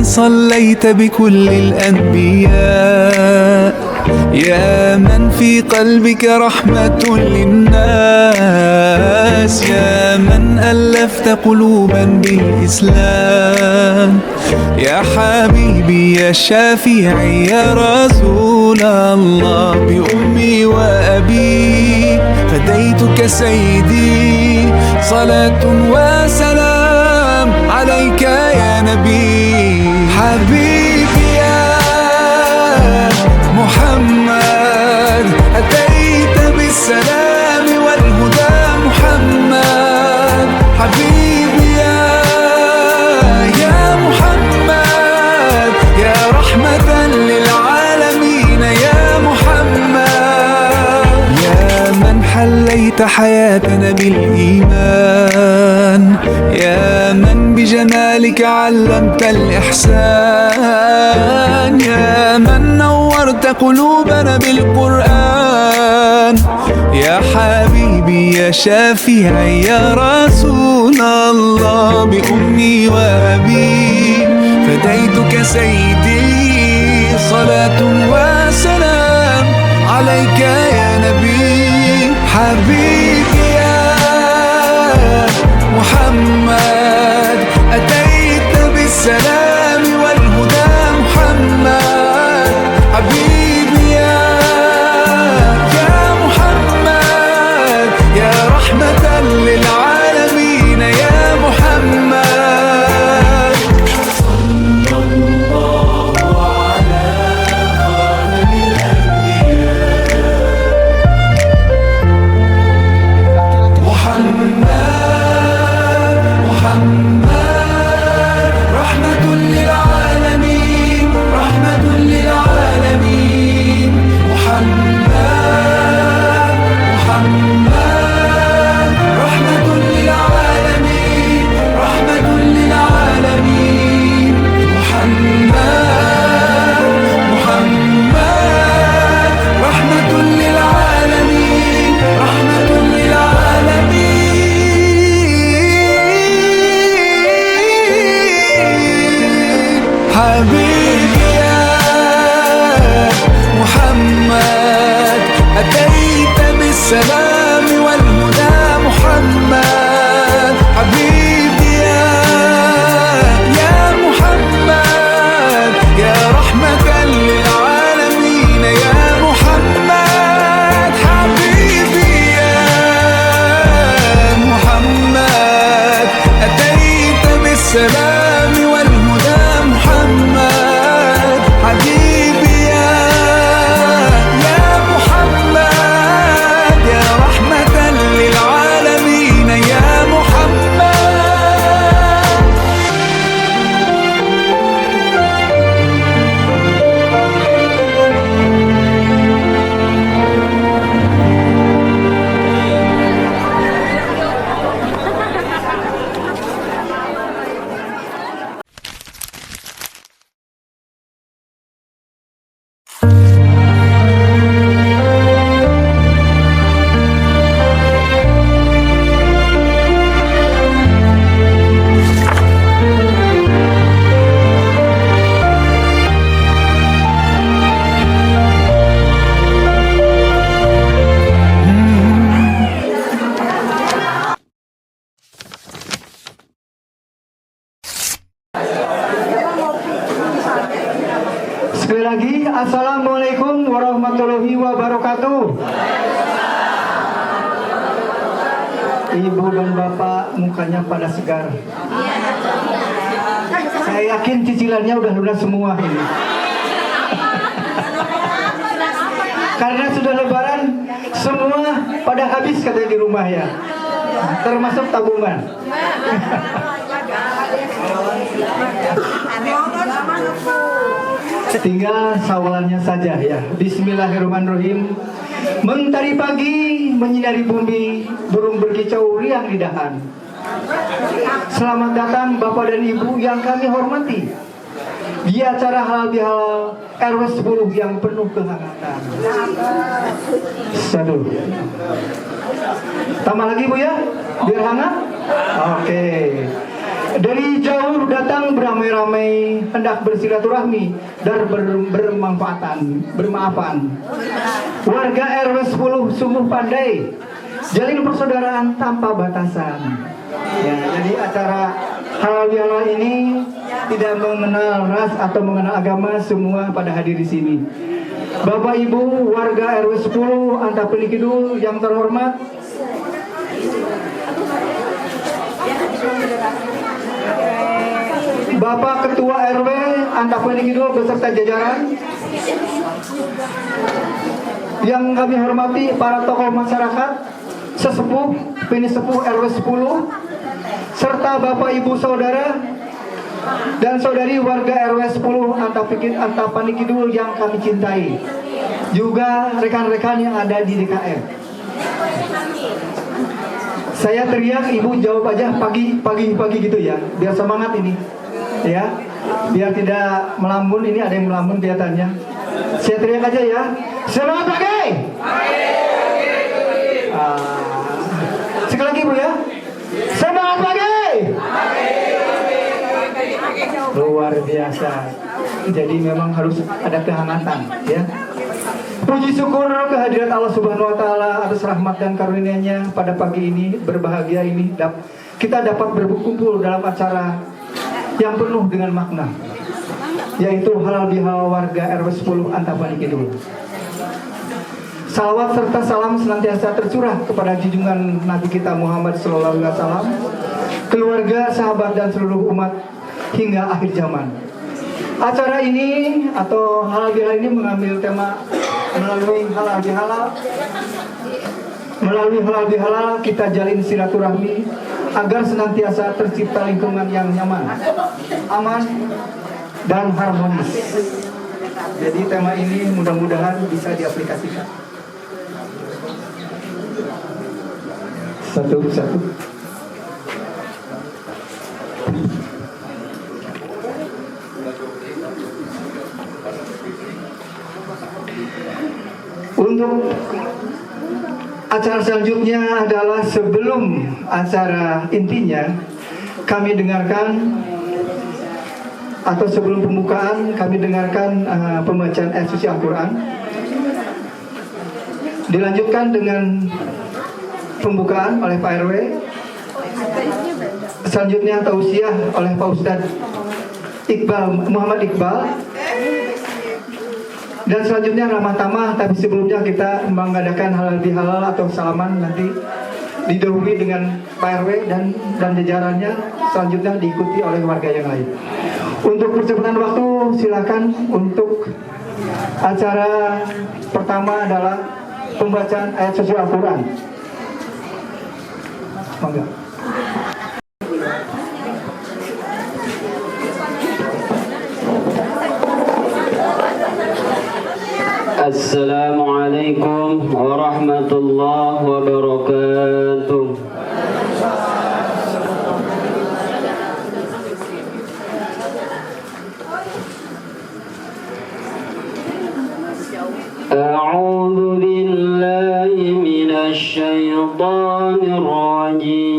صليت بكل الأنبياء، يا من في قلبك رحمة للناس، يا من ألفت قلوبا بالإسلام، يا حبيبي يا شافعي يا رسول الله، بأمي وأبي فديتك سيدي، صلاة وسلام عليك يا نبي. حبيبي يا محمد أتيت بالسلام والهدى محمد، حبيبي يا محمد يا رحمة للعالمين يا محمد، يا من حليت حياتنا بالإيمان، يا من بجمالك علمت الإحسان، يا من نورت قلوبنا بالقرآن، يا حبيبي يا شافعي يا رسول الله، بأمي وأبي فديتك سيدي، صلاة وسلام عليك يا نبي. حبيبي يا محمد أتيت بالسلام والهدى محمد، حبيبي يا محمد يا رحمة للعالمين يا محمد. صلى الله على خاتم الأنبياء محمد رحمة للعالمين، رحمة للعالمين، محمد رحمة للعالمين، رحمة للعالمين، محمد رحمة للعالمين، رحمة للعالمين. حبيبي يا محمد أتيت بالسلام والهدى محمد، حبيبي يا محمد يا رحمة للعالمين يا محمد، حبيبي يا محمد أتيت بالسلام والهدى محمد، حبيبي يا محمد يا رحمة للعالمين يا محمد. Sekali lagi, Assalamualaikum warahmatullahi wabarakatuh. Ibu dan bapak mukanya pada segar. Saya yakin cicilannya udah lunas semua ini. Karena sudah lebaran, semua pada habis katanya di rumah ya. Termasuk tabungan. Tinggal sawalannya saja ya. Bismillahirrahmanirrahim. Mentari pagi menyinari bumi, burung berkicau riang di dahan. Selamat datang Bapak dan Ibu yang kami hormati di acara halal bihalal RW 10 yang penuh kehangatan. Satu. Tambah lagi Bu ya, biar hangat. Oke. Dari jauh datang beramai-ramai hendak bersilaturahmi dan bermaafan. Warga RW 10 sungguh pandai jalin persaudaraan tanpa batasan. Ya, jadi acara halal bihalal ini tidak mengenal ras atau mengenal agama, semua pada hadir di sini. Bapak Ibu warga RW 10 Antapani Kidul yang terhormat, Bapak Ketua RW Antapani Kidul beserta jajaran, yang kami hormati para tokoh masyarakat, sesepuh, pinisepuh RW 10, serta Bapak Ibu Saudara dan saudari warga RW 10 Antapani Kidul yang kami cintai, juga rekan-rekan yang ada di DKM. Saya teriak, Ibu jawab aja pagi gitu ya, biar semangat ini, ya, biar tidak melamun. Ini ada yang melamun kelihatannya. Saya teriak aja ya, selamat pagi. Sekali lagi Bu ya, semangat pagi. Luar biasa. Jadi memang harus ada kehangatan, ya. Puji syukur kehadirat Allah Subhanahu wa taala atas rahmat dan karunia-Nya pada pagi ini berbahagia ini kita dapat berkumpul dalam acara yang penuh dengan makna, yaitu halal bihalal warga RW 10 Antapani Kidul. Salawat serta salam senantiasa tercurah kepada junjungan Nabi kita Muhammad SAW, keluarga, sahabat dan seluruh umat hingga akhir zaman. Acara ini atau halal bihalal ini mengambil tema melalui halal bihalal kita jalin silaturahmi agar senantiasa tercipta lingkungan yang nyaman, aman dan harmonis. Jadi tema ini mudah-mudahan bisa diaplikasikan. Satu. Untuk acara selanjutnya adalah sebelum acara intinya, kami dengarkan atau sebelum pembukaan kami dengarkan pembacaan ayat suci Al-Quran. Dilanjutkan dengan pembukaan oleh Pak RW. Selanjutnya tausiah oleh Pak Ustadz Muhammad Iqbal. Dan selanjutnya ramah tamah, tapi sebelumnya kita mengadakan halal bihalal atau salaman, nanti didahului dengan Pak RW dan jajarannya, selanjutnya diikuti oleh warga yang lain. Untuk percepatan waktu, silakan untuk acara pertama adalah pembacaan ayat suci Al-Quran. Monggo. Assalamualaikum warahmatullahi wabarakatuh. A'udzu billahi minasy syaithanir rajim.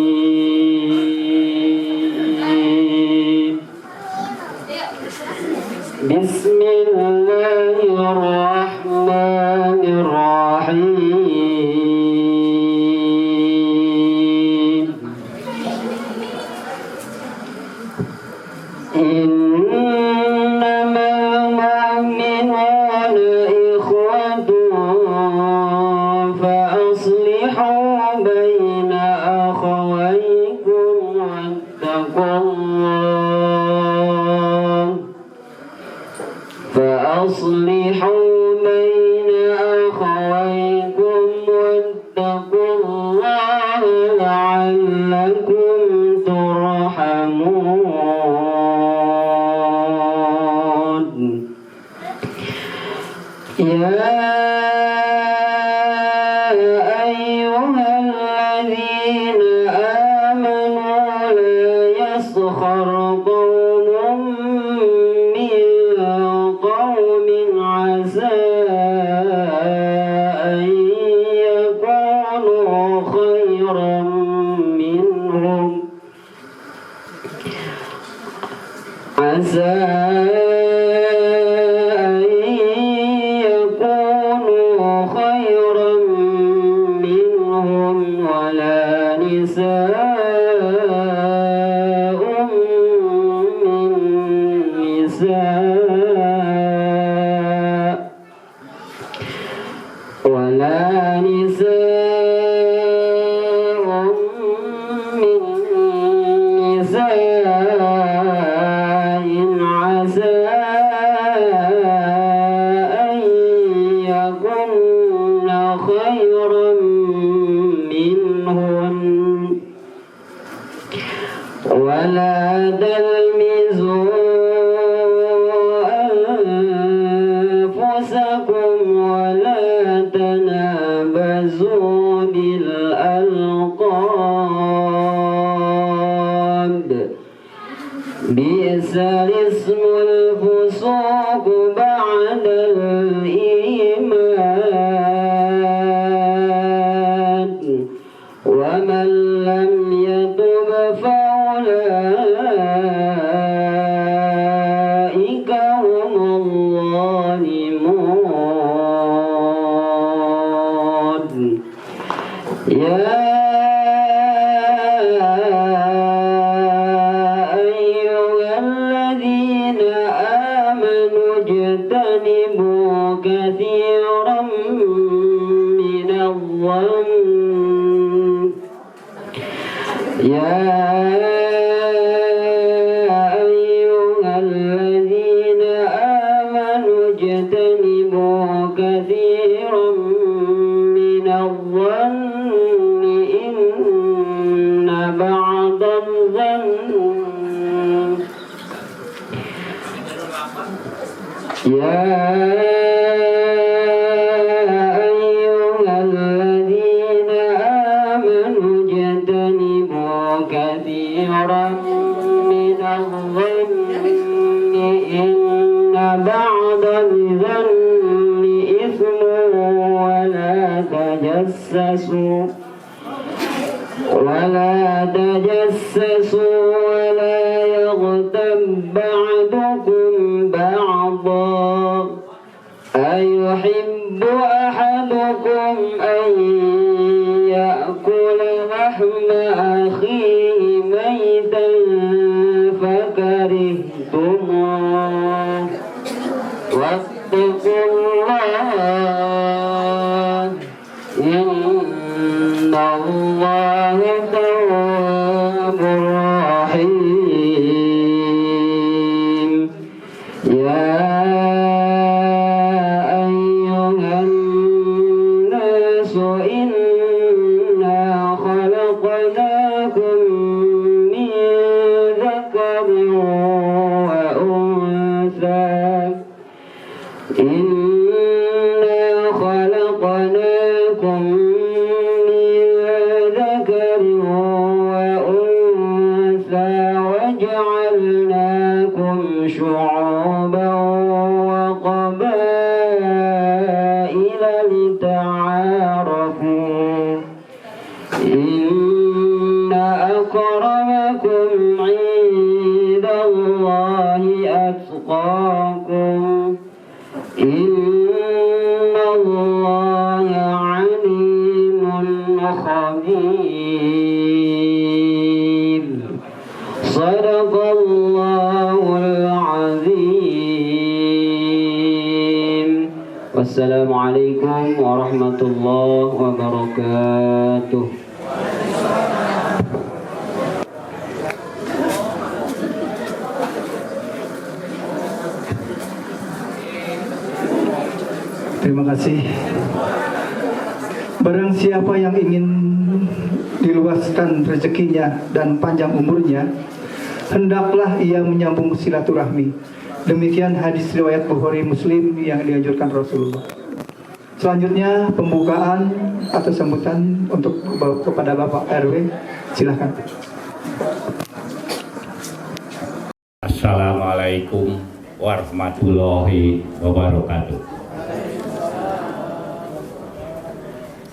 Bismillahirrahmanirrahim. Innamal mu'minuna ikhwatun fa aslihu baina akhawaykum wattaqullah. فأصلحوا بين أخويكم واتقوا الله لعلكم ترحمون. يا أيها الذين آمنوا لا يسخر قوم من قوم عسى أن يكونوا خيرا منهم ولا نساء من نساء عسى أن يكن خيرا منهن ولا تلمزوا أنفسكم ولا تنابزوا بالألقاب بئس الاسم الفسوق بعد الإيمان ومن لم يتب فأولئك هم الظالمون يا أيها الذين آمنوا اجتنبوا كثيرا من الظن يا أيها الذين آمنوا اجتنبوا كثيرا من الظن إن بعض الظن يا أيها الذين آمنوا اجتنبوا كثيرا من الظن إن بعض الظن إثم ولا تجسسوا ولا يغتب بعضكم بعضا أيحب أحدكم أن يأكل لحم أخيه ميتا فكرهتموه واتقوا الله إن الله تواب رحيم يا أيها الناس إنا خلقناكم من ذكر وأنثى إنا خلقناكم من ذكر وأنثى وجعلناكم شعوبا وقبائل لتعارفوا إن أكرمكم عند الله أتقاكم إن الله عليم خبير صدق الله العظيم والسلام عليكم ورحمة الله وبركاته. Terima kasih. Barang siapa yang ingin diluaskan rezekinya dan panjang umurnya, hendaklah ia menyambung silaturahmi. Demikian hadis riwayat Bukhari Muslim yang dianjurkan Rasulullah. Selanjutnya pembukaan atau sambutan untuk kepada Bapak RW, silakan. Assalamualaikum warahmatullahi wabarakatuh.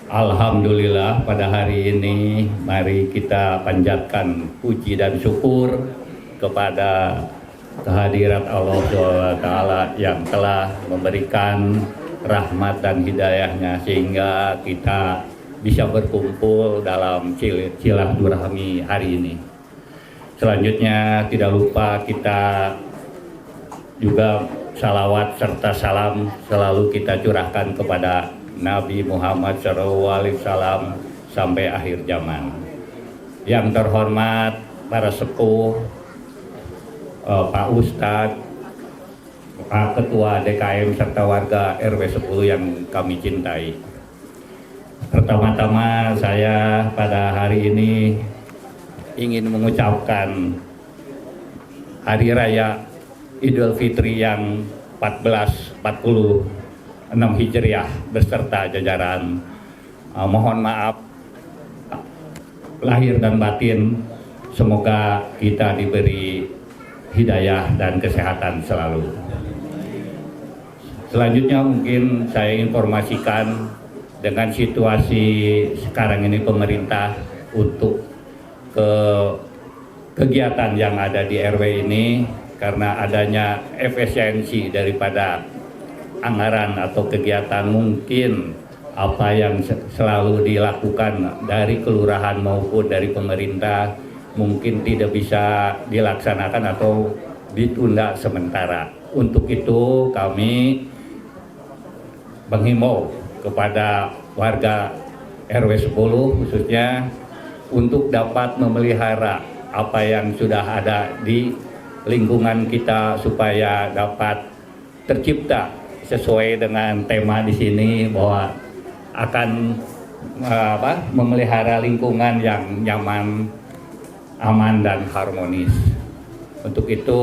Alhamdulillah, pada hari ini mari kita panjatkan puji dan syukur kepada kehadirat Allah SWT yang telah memberikan rahmat dan hidayahnya sehingga kita bisa berkumpul dalam silaturahmi hari ini. Selanjutnya tidak lupa kita juga salawat serta salam selalu kita curahkan kepada Nabi Muhammad SAW sampai akhir zaman. Yang terhormat para sepuh, Pak Ustadz, Pak Ketua DKM serta warga RW 10 yang kami cintai. Pertama-tama saya pada hari ini ingin mengucapkan Hari Raya Idul Fitri yang 1446 Hijriah beserta jajaran. Mohon maaf lahir dan batin, semoga kita diberi hidayah dan kesehatan selalu. Selanjutnya mungkin saya informasikan dengan situasi sekarang ini pemerintah untuk kegiatan yang ada di RW ini, karena adanya efisiensi daripada anggaran atau kegiatan, mungkin apa yang selalu dilakukan dari kelurahan maupun dari pemerintah mungkin tidak bisa dilaksanakan atau ditunda sementara. Untuk itu kami menghimbau kepada warga RW 10 khususnya untuk dapat memelihara apa yang sudah ada di lingkungan kita supaya dapat tercipta sesuai dengan tema di sini bahwa akan memelihara lingkungan yang nyaman, aman dan harmonis. Untuk itu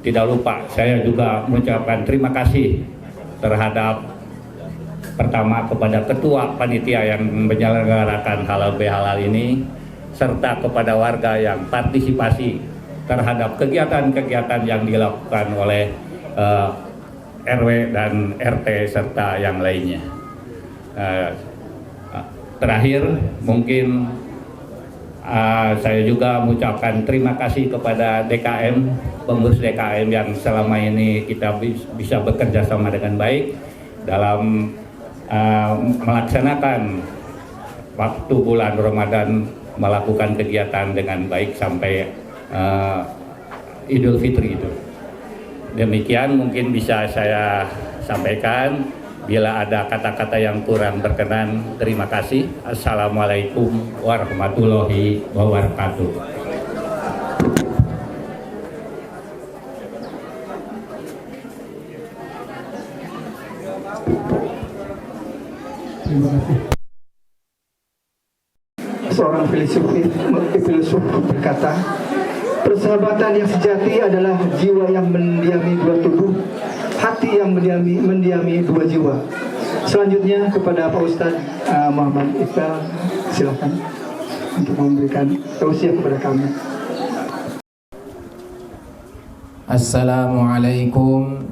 tidak lupa saya juga mengucapkan terima kasih terhadap pertama kepada ketua panitia yang menyelenggarakan halal bihalal ini, serta kepada warga yang partisipasi terhadap kegiatan-kegiatan yang dilakukan oleh RW dan RT serta yang lainnya. Terakhir mungkin saya juga mengucapkan terima kasih kepada DKM, pengurus DKM yang selama ini kita bisa bekerja sama dengan baik dalam melaksanakan waktu bulan Ramadan, melakukan kegiatan dengan baik sampai Idul Fitri itu. Demikian mungkin bisa saya sampaikan. Bila ada kata-kata yang kurang berkenan, terima kasih. Assalamualaikum warahmatullahi wabarakatuh. Terima kasih. Seorang filsuf berkata, persahabatan yang sejati adalah jiwa yang mendiami dua tubuh, hati yang mendiami dua jiwa. Selanjutnya kepada Pak Ustadz Muhammad Iqbal, silakan untuk memberikan tausiah kepada kami. Assalamualaikum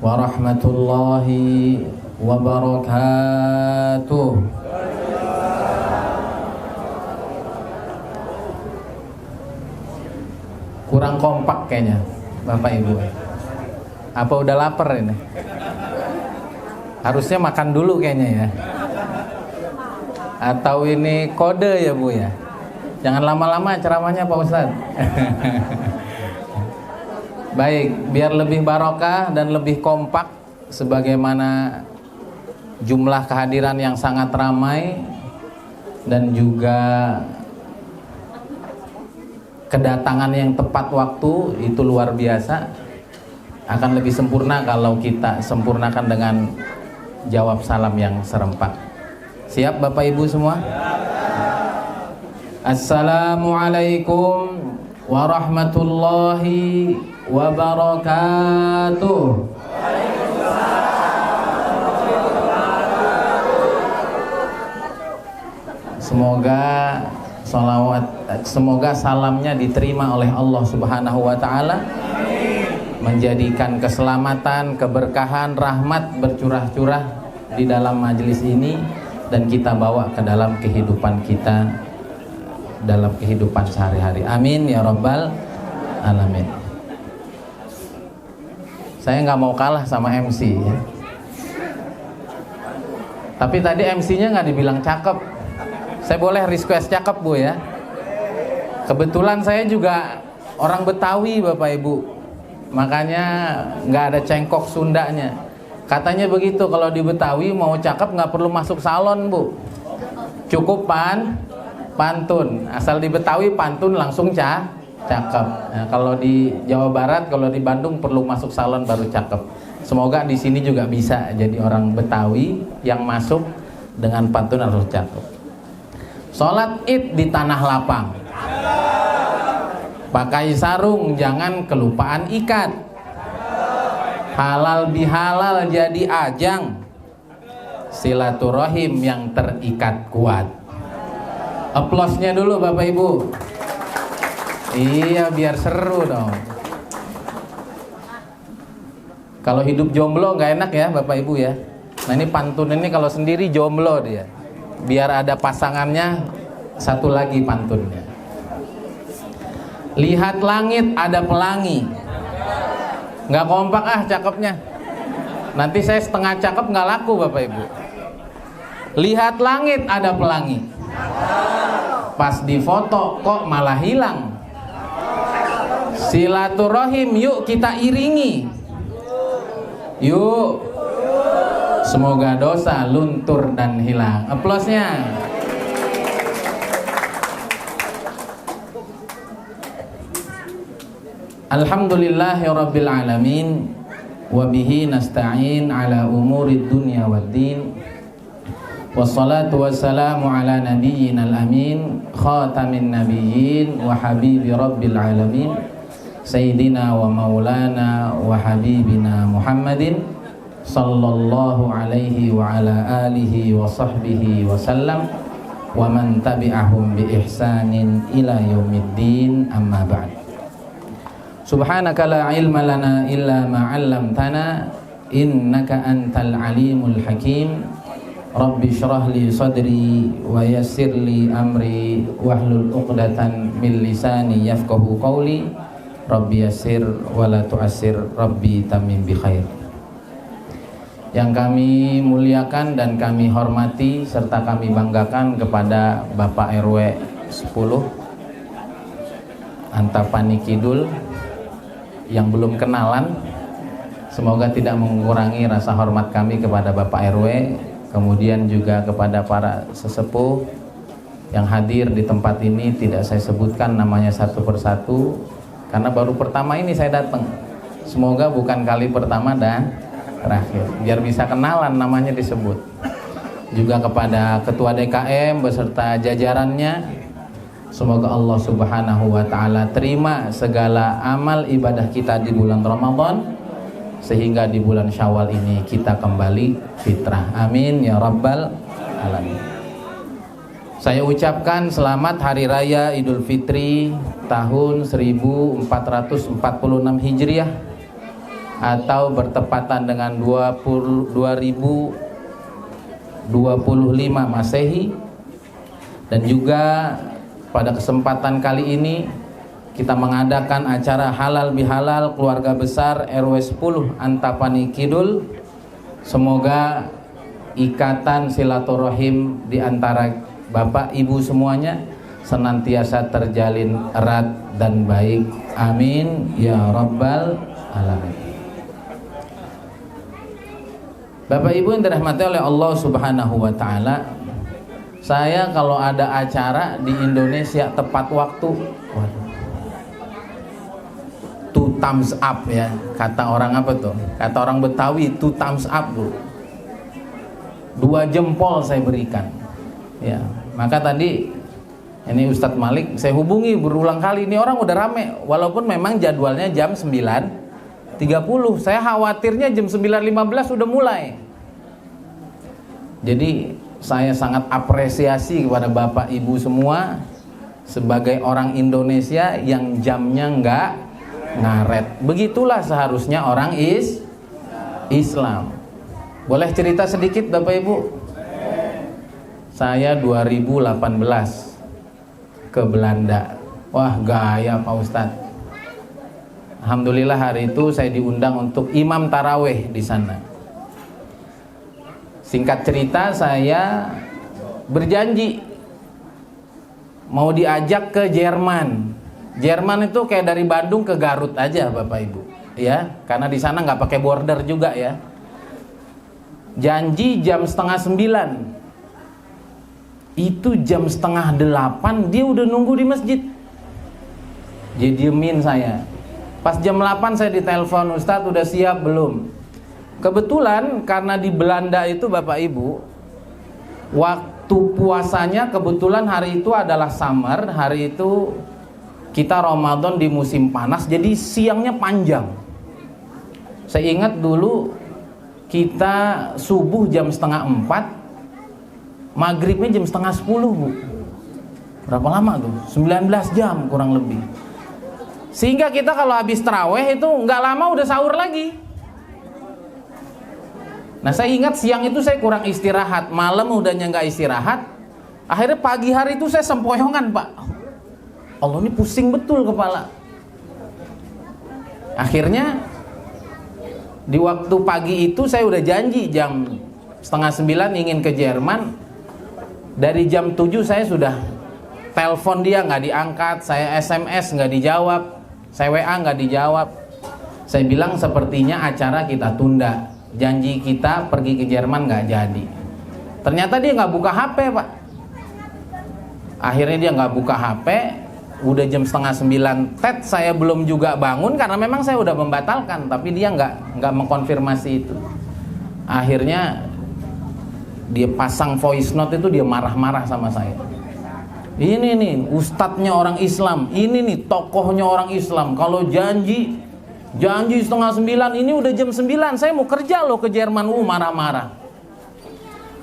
warahmatullahi wabarakatuh. Kurang kompak kayaknya Bapak Ibu. Apa udah lapar ini? Harusnya makan dulu kayaknya ya. Atau ini kode ya Bu ya? Jangan lama-lama ceramahnya Pak Ustadz. Baik, biar lebih barokah dan lebih kompak, sebagaimana jumlah kehadiran yang sangat ramai dan juga kedatangan yang tepat waktu itu luar biasa. Akan lebih sempurna kalau kita sempurnakan dengan jawab salam yang serempak. Siap Bapak Ibu semua? Assalamualaikum warahmatullahi wabarakatuh. Semoga salamnya diterima oleh Allah Subhanahu wa taala, menjadikan keselamatan, keberkahan, rahmat bercurah-curah di dalam majelis ini dan kita bawa ke dalam kehidupan kita, dalam kehidupan sehari-hari. Amin ya rabbal alamin. Saya nggak mau kalah sama MC ya. Tapi tadi MC-nya nggak dibilang cakep. Saya boleh request cakep Bu ya. Kebetulan saya juga orang Betawi Bapak Ibu. makanya nggak ada cengkok Sundanya. Katanya begitu, kalau di Betawi mau cakep nggak perlu masuk salon, Bu. Cukup pantun. Asal di Betawi pantun langsung cakep. Nah, kalau di Jawa Barat, kalau di Bandung perlu masuk salon baru cakep. Semoga di sini juga bisa jadi orang Betawi yang masuk dengan pantun harus cakep. Sholat Id di tanah lapang. Pakai sarung, jangan kelupaan ikat. Halal bihalal jadi ajang silaturahim yang terikat kuat. Aplausnya dulu Bapak Ibu. Iya, biar seru dong. Kalau hidup jomblo nggak enak ya Bapak Ibu ya. Nah ini pantun ini kalau sendiri jomblo dia. Biar ada pasangannya, satu lagi pantunnya. Lihat langit ada pelangi. Nggak kompak cakepnya. Nanti saya setengah cakep nggak laku Bapak Ibu. Lihat langit ada pelangi. Pas difoto kok malah hilang. Silaturahim yuk kita iringi. Yuk. Semoga dosa luntur dan hilang. Aplausnya. Alhamdulillahirabbil alamin wa bihi nasta'in ala umurid dunya waddin. Wassalatu wassalamu ala nabiyyinal amin khatamin nabiyyin wa habibi rabbil alamin sayyidina wa maulana wa habibina Muhammadin sallallahu alaihi wa ala alihi wa sahbihi wa sallam wa man tabi'ahum bi ihsanin ila yaumiddin, amma ba'd. Subhanaka la ilma lana illa ma 'allamtana innaka antal alimul hakim. Rabbi shrah li sadri wa yassir li amri wahlul 'uqdatan min lisani yafqahu qawli. Rabbi yassir wa la tu'assir, Rabbi tamim bi khair. Yang kami muliakan dan kami hormati serta kami banggakan kepada Bapak RW 10 Antapani Kidul yang belum kenalan, semoga tidak mengurangi rasa hormat kami kepada Bapak RW, kemudian juga kepada para sesepuh yang hadir di tempat ini. Tidak saya sebutkan namanya satu persatu karena baru pertama ini saya datang. Semoga bukan kali pertama dan terakhir, biar bisa kenalan namanya disebut. Juga kepada Ketua DKM beserta jajarannya, semoga Allah Subhanahu wa ta'ala terima segala amal ibadah kita di bulan Ramadan, sehingga di bulan Syawal ini kita kembali fitrah. Amin ya rabbal alamin. Saya ucapkan selamat Hari Raya Idul Fitri tahun 1446 Hijriah atau bertepatan dengan 2025 Masehi. Dan juga pada kesempatan kali ini kita mengadakan acara halal bihalal keluarga besar RW 10 Antapani Kidul. Semoga ikatan silaturahim di antara Bapak Ibu semuanya senantiasa terjalin erat dan baik. Amin ya rabbal alamin. Bapak Ibu yang dirahmati oleh Allah Subhanahu wa ta'ala, saya kalau ada acara di Indonesia tepat waktu, two thumbs up ya, kata orang apa tuh? Kata orang Betawi, two thumbs up Bu. 2 jempol saya berikan. Ya, maka tadi ini Ustadz Malik saya hubungi berulang kali, ini orang udah rame, walaupun memang jadwalnya jam 9.30. Saya khawatirnya jam 9.15 udah mulai. Jadi saya sangat apresiasi kepada Bapak Ibu semua sebagai orang Indonesia yang jamnya nggak ngaret. Begitulah seharusnya orang Islam. Boleh cerita sedikit Bapak Ibu? Saya 2018 ke Belanda. Wah gaya Pak Ustadz. Alhamdulillah hari itu saya diundang untuk imam taraweh di sana. Singkat cerita, saya berjanji mau diajak ke Jerman. Jerman itu kayak dari Bandung ke Garut aja Bapak Ibu. ya, karena di sana nggak pakai border juga ya. Janji jam 8:30. Itu jam 7:30 dia udah nunggu di masjid. Dia diemin saya. Pas jam 8 saya ditelepon, Ustadz udah siap belum? Kebetulan karena di Belanda itu Bapak Ibu, waktu puasanya kebetulan hari itu adalah summer. Hari itu kita Ramadan di musim panas, jadi siangnya panjang. Saya ingat dulu kita subuh jam 3:30, maghribnya jam 9:30 Bu. Berapa lama tuh? 19 jam kurang lebih. Sehingga kita kalau habis taraweh itu nggak lama udah sahur lagi. Nah saya ingat siang itu saya kurang istirahat, malam udahnya nggak istirahat. Akhirnya pagi hari itu saya sempoyongan Pak. Allah ini pusing betul kepala. Akhirnya di waktu pagi itu saya udah janji jam 8:30 ingin ke Jerman. Dari jam 7 saya sudah telepon dia nggak diangkat, saya SMS nggak dijawab, saya WA nggak dijawab. Saya bilang sepertinya acara kita tunda, janji kita pergi ke Jerman nggak jadi. Ternyata dia nggak buka HP Pak. Akhirnya dia nggak buka HP. Udah jam 8:30 saya belum juga bangun karena memang saya udah membatalkan, tapi dia nggak mengkonfirmasi itu. Akhirnya dia pasang voice note itu, dia marah-marah sama saya. Ini nih ustadznya orang Islam, ini nih tokohnya orang Islam. Kalau janji 8:30, ini udah jam 9, saya mau kerja loh ke Jerman. Marah-marah.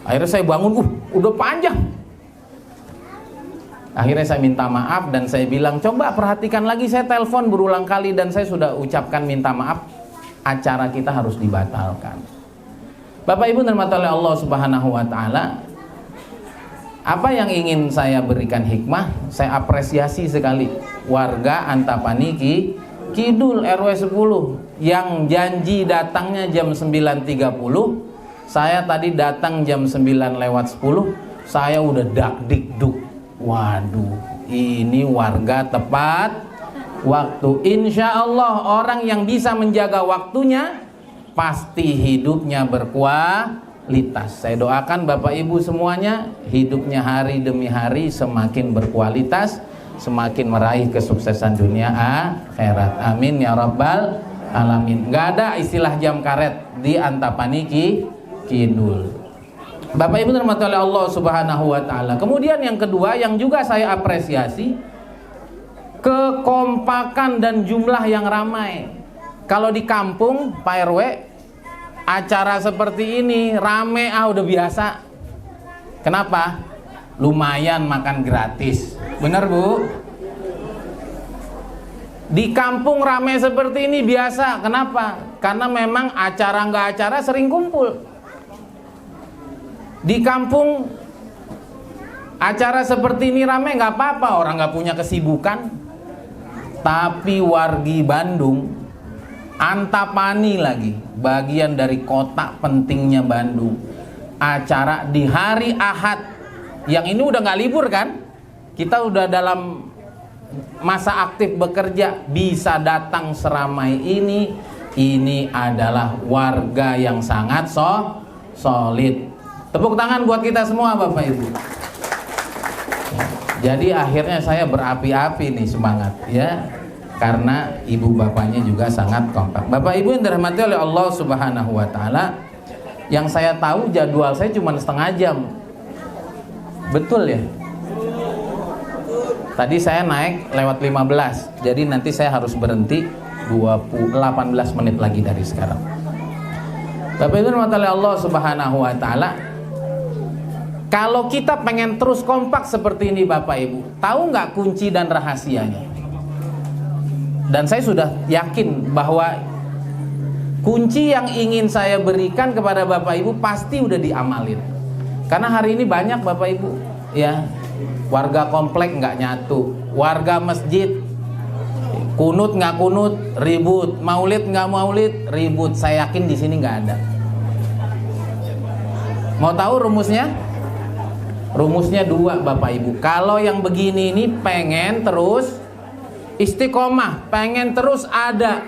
Akhirnya saya bangun, udah panjang. Akhirnya saya minta maaf dan saya bilang, coba perhatikan lagi, saya telepon berulang kali dan saya sudah ucapkan minta maaf, acara kita harus dibatalkan. Bapak Ibu dirahmati oleh Allah Subhanahu wa taala, apa yang ingin saya berikan hikmah, saya apresiasi sekali warga Antapani Kidul RW 10 yang janji datangnya jam 9.30. Saya tadi datang jam 9:10, saya udah dakdikduk. Waduh, ini warga tepat waktu. Insya Allah orang yang bisa menjaga waktunya pasti hidupnya berkualitas. Saya doakan Bapak Ibu semuanya hidupnya hari demi hari semakin berkualitas, semakin meraih kesuksesan dunia akhirat. Amin ya rabbal alamin. Gak ada istilah jam karet di Antapani Kidul. Bapak Ibu dirahmati oleh Allah Subhanahu wa taala. Kemudian yang kedua yang juga saya apresiasi, kekompakan dan jumlah yang ramai. Kalau di kampung Pak RW, acara seperti ini rame udah biasa. Kenapa? Lumayan makan gratis. Bener Bu? Di kampung rame seperti ini biasa. Kenapa? Karena memang acara nggak acara sering kumpul. Di kampung acara seperti ini rame nggak apa-apa, orang nggak punya kesibukan. Tapi wargi Bandung, Antapani lagi, bagian dari kota pentingnya Bandung, acara di hari Ahad, yang ini udah nggak libur kan? Kita udah dalam masa aktif bekerja, bisa datang seramai ini adalah warga yang sangat solid. Tepuk tangan buat kita semua Bapak Ibu. Jadi akhirnya saya berapi-api nih semangat ya, karena ibu bapaknya juga sangat kompak. Bapak Ibu yang dirahmati oleh Allah Subhanahu wa taala, yang saya tahu jadwal saya cuma setengah jam. Betul ya? Tadi saya naik lewat 15, jadi nanti saya harus berhenti 18 menit lagi dari sekarang. Bapak Ibu dirahmati oleh Allah Subhanahu wa taala, kalau kita pengen terus kompak seperti ini Bapak Ibu, tahu nggak kunci dan rahasianya? Dan saya sudah yakin bahwa kunci yang ingin saya berikan kepada Bapak Ibu pasti udah diamalin. Karena hari ini banyak Bapak Ibu ya, warga komplek nggak nyatu, warga masjid kunut nggak kunut ribut, maulid nggak maulid ribut. Saya yakin di sini nggak ada. Mau tahu rumusnya? Rumusnya dua Bapak Ibu. Kalau yang begini ini pengen terus istiqomah, pengen terus ada,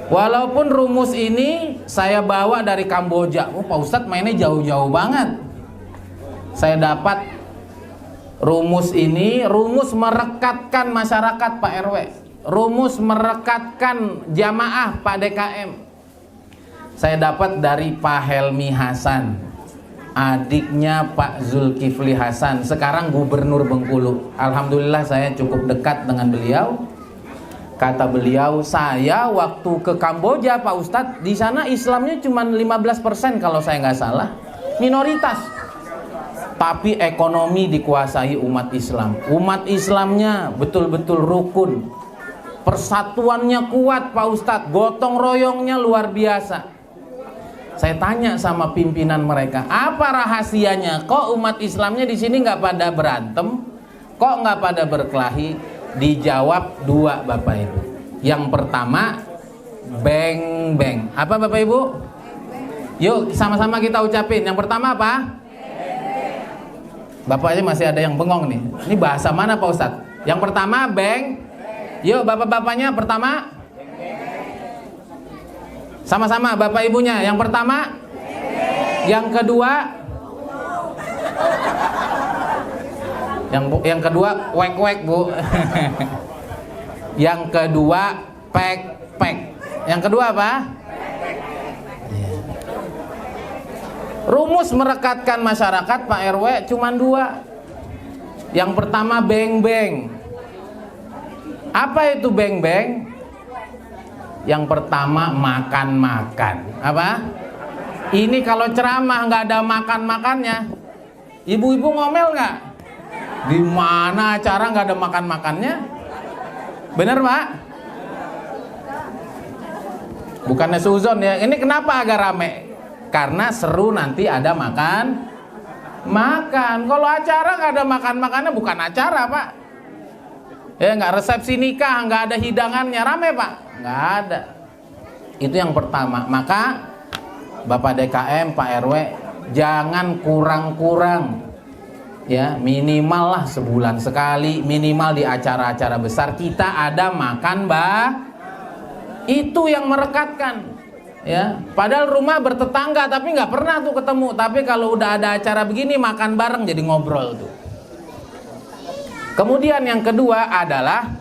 Walaupun rumus ini saya bawa dari Kamboja. Oh, Pak Ustadz mainnya jauh-jauh banget. Saya dapat rumus ini, rumus merekatkan masyarakat Pak RW, rumus merekatkan jamaah Pak DKM. Saya dapat dari Pak Helmi Hasan, adiknya Pak Zulkifli Hasan, sekarang Gubernur Bengkulu. Alhamdulillah saya cukup dekat dengan beliau. Kata beliau, saya waktu ke Kamboja Pak Ustadz, di sana Islamnya cuma 15% kalau saya nggak salah, minoritas. Tapi ekonomi dikuasai umat Islam. Umat Islamnya betul-betul rukun. Persatuannya kuat Pak Ustadz, gotong royongnya luar biasa. Saya tanya sama pimpinan mereka, apa rahasianya? Kok umat Islamnya di sini nggak pada berantem? Kok nggak pada berkelahi? Dijawab dua Bapak Ibu. Yang pertama, beng beng. Apa Bapak Ibu? Yuk sama-sama kita ucapin. Yang pertama apa? Bapaknya masih ada yang bengong nih. Ini bahasa mana Pak Ustadz? Yang pertama beng. Yuk bapak-bapaknya pertama. Sama-sama bapak ibunya. Yang pertama. Yang kedua. Yang kedua wek-wek Bu. Yang kedua pek-pek. Yang kedua apa? Rumus merekatkan masyarakat Pak RW cuma dua. Yang pertama beng-beng. Apa itu beng-beng? Yang pertama makan-makan. Apa? Ini kalau ceramah nggak ada makan-makannya, ibu-ibu ngomel nggak? Di mana acara nggak ada makan-makannya? Bener Pak? Bukannya suzon ya. Ini kenapa agak rame? Karena seru nanti ada makan. Kalau acara nggak ada makan-makannya bukan acara Pak. Ya nggak resepsi nikah, nggak ada hidangannya, rame Pak? Nggak ada. Itu yang pertama. Maka Bapak DKM, Pak RW, jangan kurang-kurang. Ya minimal lah sebulan sekali, minimal di acara-acara besar kita ada makan Itu yang merekatkan. Ya, padahal rumah bertetangga tapi nggak pernah tuh ketemu. Tapi kalau udah ada acara begini makan bareng jadi ngobrol tuh. Kemudian yang kedua adalah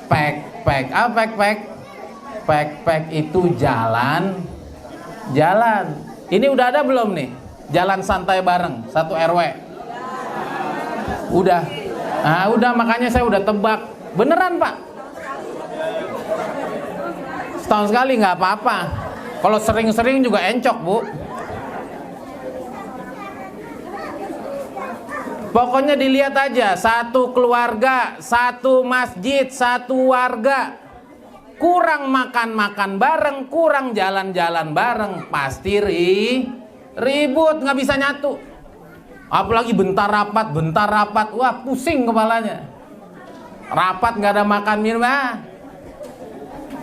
pek-pek. Apa pek-pek? Pek-pek itu jalan. Ini udah ada belum nih? Jalan santai bareng satu RW. Udah. Nah, udah makanya saya udah tebak. Beneran Pak? Setahun sekali nggak apa-apa. Kalau sering-sering juga encok Bu. Pokoknya dilihat aja, satu keluarga, satu masjid, satu warga, kurang makan-makan bareng, kurang jalan-jalan bareng, pasti ribut, nggak bisa nyatu. Apalagi bentar rapat, wah pusing kepalanya. Rapat nggak ada makan minum.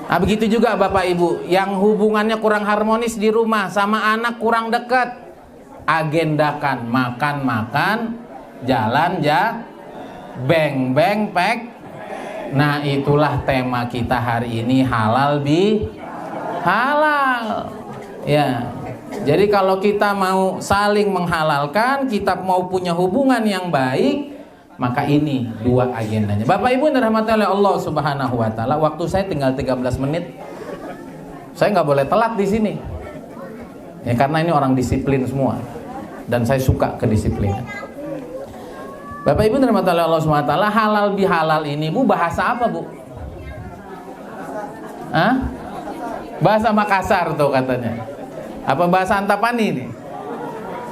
Nah, begitu juga Bapak Ibu yang hubungannya kurang harmonis di rumah sama anak kurang dekat, agendakan makan-makan, jalan beng-beng pek. Nah itulah tema kita hari ini, halal halal. Ya, jadi kalau kita mau saling menghalalkan, kita mau punya hubungan yang baik, maka ini dua agendanya. Bapak Ibu yang dirahmati oleh Allah Subhanahu wa taala, waktu saya tinggal 13 menit. Saya nggak boleh telat di sini. Ya karena ini orang disiplin semua. Dan saya suka kedisiplinan. Bapak Ibu yang dirahmati oleh Allah Subhanahu wa taala, halal bihalal ini Bu bahasa apa Bu? Hah? Bahasa Makassar tuh katanya. Apa bahasa Antapani ini?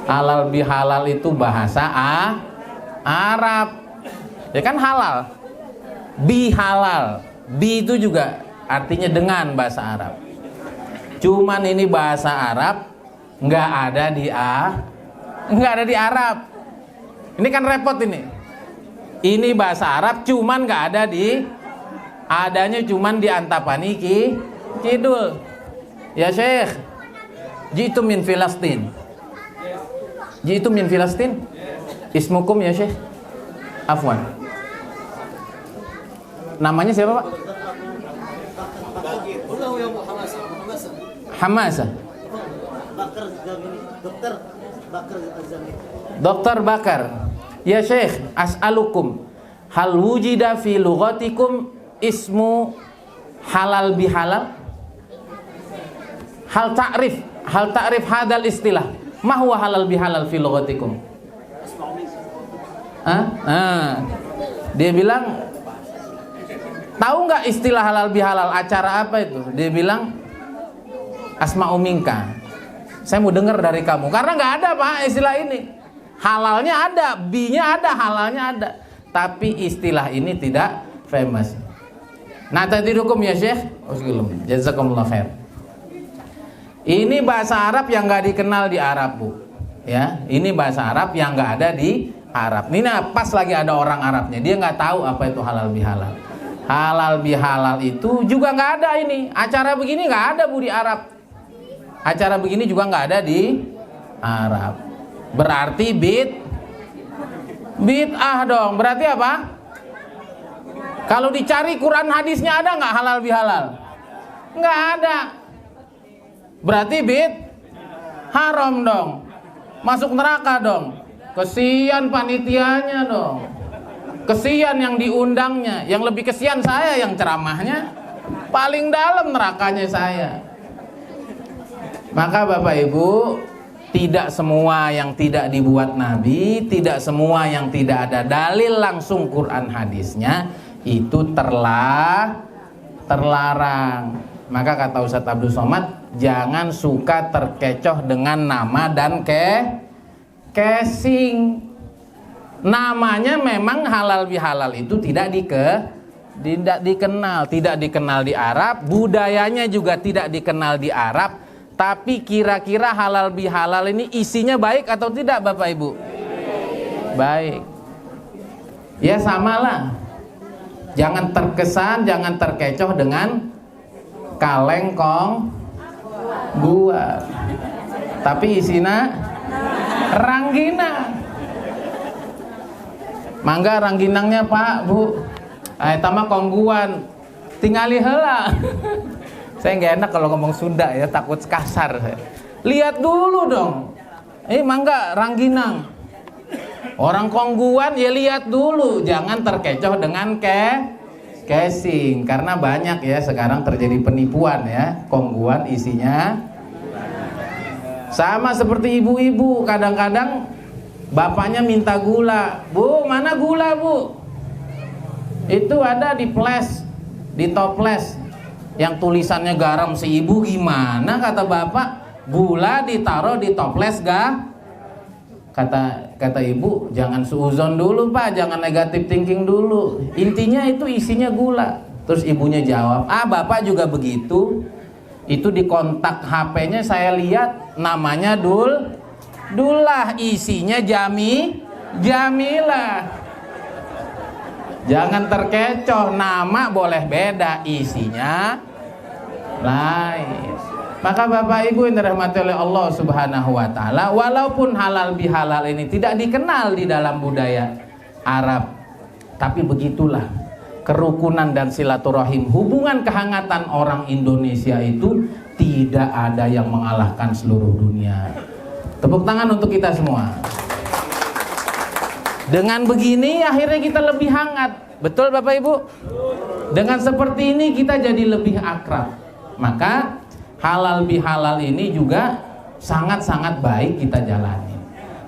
Halal bihalal itu bahasa Arab. Ya kan halal. Bihalal. Bi itu juga artinya dengan bahasa Arab. Cuman ini bahasa Arab nggak ada di Arab. Ini kan repot ini. Ini bahasa Arab cuman nggak ada adanya cuman di Antapani Kidul. Ya Syekh. Jitu min Filastin. Ismukum ya Syekh. Afwan. Namanya siapa Pak? Hamasa. Dokter Bakar. Ya Syekh, as'alukum hal wujida fi lughatikum ismu halal bihalal? Hal ta'rif hadal istilah. Ma huwa halal bihalal fi lughatikum? Dia bilang, tahu nggak istilah halal bihalal? Acara apa itu? Dia bilang, asma'u minka. Saya mau dengar dari kamu. Karena nggak ada Pak istilah ini. Halalnya ada, bi-nya ada, halalnya ada. Tapi istilah ini tidak famous. Nah, tadi hukum ya Syekh. Jazakumullah khair. Ini bahasa Arab yang nggak dikenal di Arab, Bu. Ya, ini bahasa Arab yang nggak ada di Arab. Ini pas lagi ada orang Arabnya, dia nggak tahu apa itu halal bihalal. Halal bihalal itu juga nggak ada ini. Acara begini nggak ada, Bu, di Arab. Acara begini juga nggak ada di Arab. Berarti bid'ah dong. Berarti apa? Kalau dicari Quran hadisnya ada nggak halal bihalal? Nggak ada. Berarti haram dong. Masuk neraka dong. Kesian panitianya dong. Kesian yang diundangnya. Yang lebih kesian saya yang ceramahnya. Paling dalam nerakanya saya. Maka Bapak Ibu, tidak semua yang tidak dibuat Nabi, tidak semua yang tidak ada dalil langsung Quran hadisnya itu terlarang. Maka kata Ustadz Abdul Somad, jangan suka terkecoh dengan nama dan casing. Namanya memang halal bihalal itu tidak dikenal di Arab, budayanya juga tidak dikenal di Arab. Tapi kira-kira halal bihalal ini isinya baik atau tidak Bapak Ibu? Baik. Ya samalah. Jangan terkesan, jangan terkecoh dengan kaleng kong gua. Tapi isinya ranggina. Mangga rangginangnya Pak, Bu. Tama kongguan. Tingali heula. Saya nggak enak kalau ngomong Sunda ya, takut kasar. Lihat dulu dong. Mangga rangginang. Orang kongguan ya lihat dulu, jangan terkecoh dengan casing. Karena banyak ya sekarang terjadi penipuan ya. Kongguan isinya sama seperti ibu-ibu, kadang-kadang bapaknya minta gula. Bu, mana gula, Bu? Itu ada di flash, di toples. Yang tulisannya garam si ibu gimana kata bapak? Gula ditaruh di toples gak? Kata ibu, jangan suuzon dulu Pak, jangan negatif thinking dulu. Intinya itu isinya gula. Terus ibunya jawab, bapak juga begitu. Itu di kontak HP-nya saya lihat namanya Dullah, isinya Jamilah. Jangan terkecoh, nama boleh beda, isinya lain. Maka Bapak Ibu yang dirahmati oleh Allah Subhanahu wa taala, walaupun halal bihalal ini tidak dikenal di dalam budaya Arab, tapi begitulah kerukunan dan silaturahim, hubungan kehangatan orang Indonesia itu tidak ada yang mengalahkan seluruh dunia. Tepuk tangan untuk kita semua. Dengan begini akhirnya kita lebih hangat. Betul Bapak Ibu? Dengan seperti ini kita jadi lebih akrab. Maka halal bihalal ini juga sangat-sangat baik kita jalani.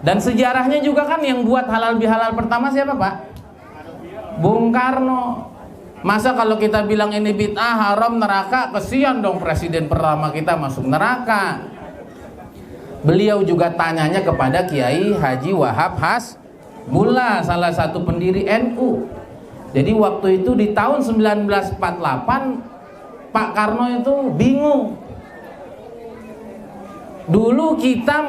Dan sejarahnya juga kan yang buat halal bihalal pertama siapa Pak? Bung Karno. Masa kalau kita bilang ini bid'ah, haram, neraka, kesian dong presiden pertama kita masuk neraka. Beliau juga tanyanya kepada Kiai Haji Wahab Hasbullah, salah satu pendiri NU. Jadi waktu itu di tahun 1948 Pak Karno itu bingung. Dulu kita